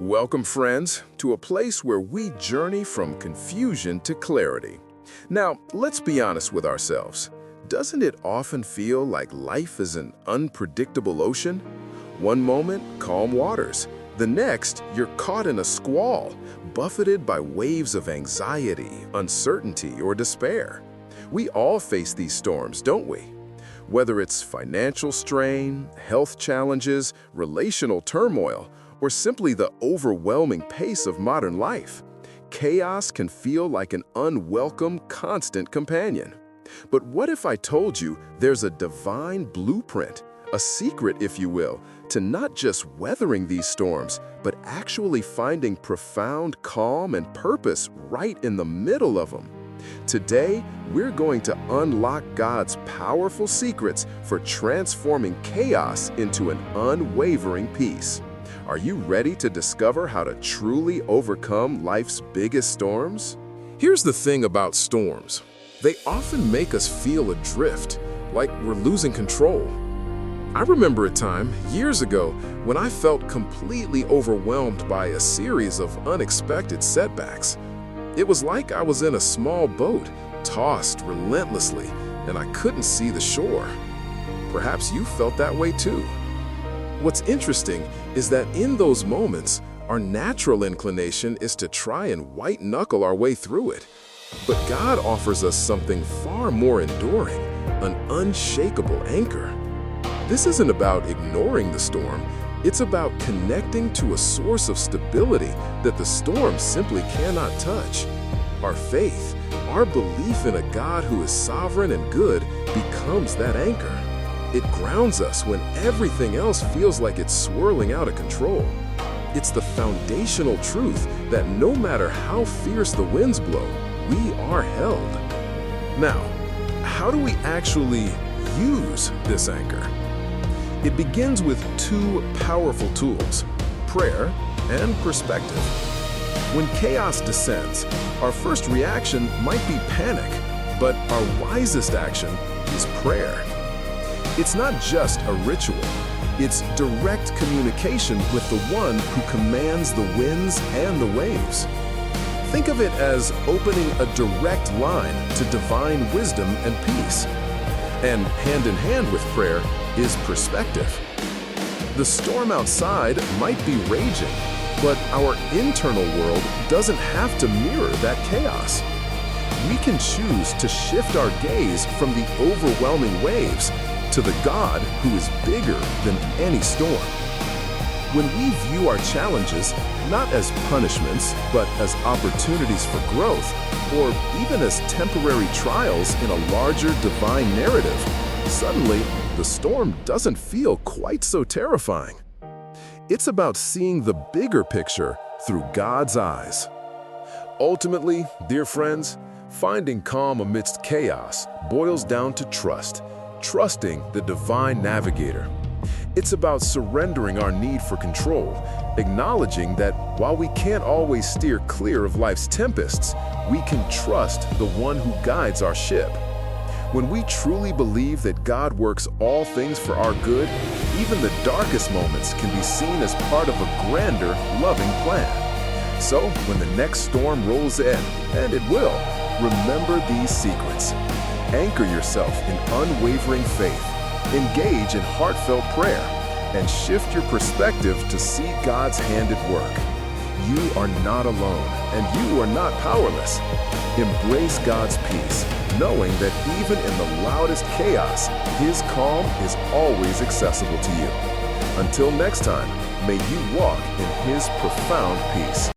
Welcome, friends, to a place where we journey from confusion to clarity. Now, let's be honest with ourselves. Doesn't it often feel like life is an unpredictable ocean? One moment, calm waters. The next, you're caught in a squall, buffeted by waves of anxiety, uncertainty, or despair. We all face these storms, don't we? Whether it's financial strain, health challenges, relational turmoil, or simply the overwhelming pace of modern life, chaos can feel like an unwelcome, constant companion. But what if I told you there's a divine blueprint, a secret, if you will, to not just weathering these storms, but actually finding profound calm and purpose right in the middle of them? Today, we're going to unlock God's powerful secrets for transforming chaos into an unwavering peace. Are you ready to discover how to truly overcome life's biggest storms? Here's the thing about storms. They often make us feel adrift, like we're losing control. I remember a time, years ago, when I felt completely overwhelmed by a series of unexpected setbacks. It was like I was in a small boat, tossed relentlessly, and I couldn't see the shore. Perhaps you felt that way too. What's interesting is that in those moments, our natural inclination is to try and white-knuckle our way through it. But God offers us something far more enduring, an unshakable anchor. This isn't about ignoring the storm. It's about connecting to a source of stability that the storm simply cannot touch. Our faith, our belief in a God who is sovereign and good, becomes that anchor. It grounds us when everything else feels like it's swirling out of control. It's the foundational truth that no matter how fierce the winds blow, we are held. Now, how do we actually use this anchor? It begins with two powerful tools: prayer and perspective. When chaos descends, our first reaction might be panic, but our wisest action is prayer. It's not just a ritual. It's direct communication with the one who commands the winds and the waves. Think of it as opening a direct line to divine wisdom and peace. And hand in hand with prayer is perspective. The storm outside might be raging, but our internal world doesn't have to mirror that chaos. We can choose to shift our gaze from the overwhelming waves to the God who is bigger than any storm. When we view our challenges not as punishments, but as opportunities for growth, or even as temporary trials in a larger divine narrative, suddenly the storm doesn't feel quite so terrifying. It's about seeing the bigger picture through God's eyes. Ultimately, dear friends, finding calm amidst chaos boils down to trust. Trusting the divine navigator. It's about surrendering our need for control, acknowledging that while we can't always steer clear of life's tempests, we can trust the one who guides our ship. When we truly believe that God works all things for our good, even the darkest moments can be seen as part of a grander, loving plan. So, when the next storm rolls in, and it will, remember these secrets. Anchor yourself in unwavering faith, engage in heartfelt prayer, and shift your perspective to see God's hand at work. You are not alone, and you are not powerless. Embrace God's peace, knowing that even in the loudest chaos, His calm is always accessible to you. Until next time, may you walk in His profound peace.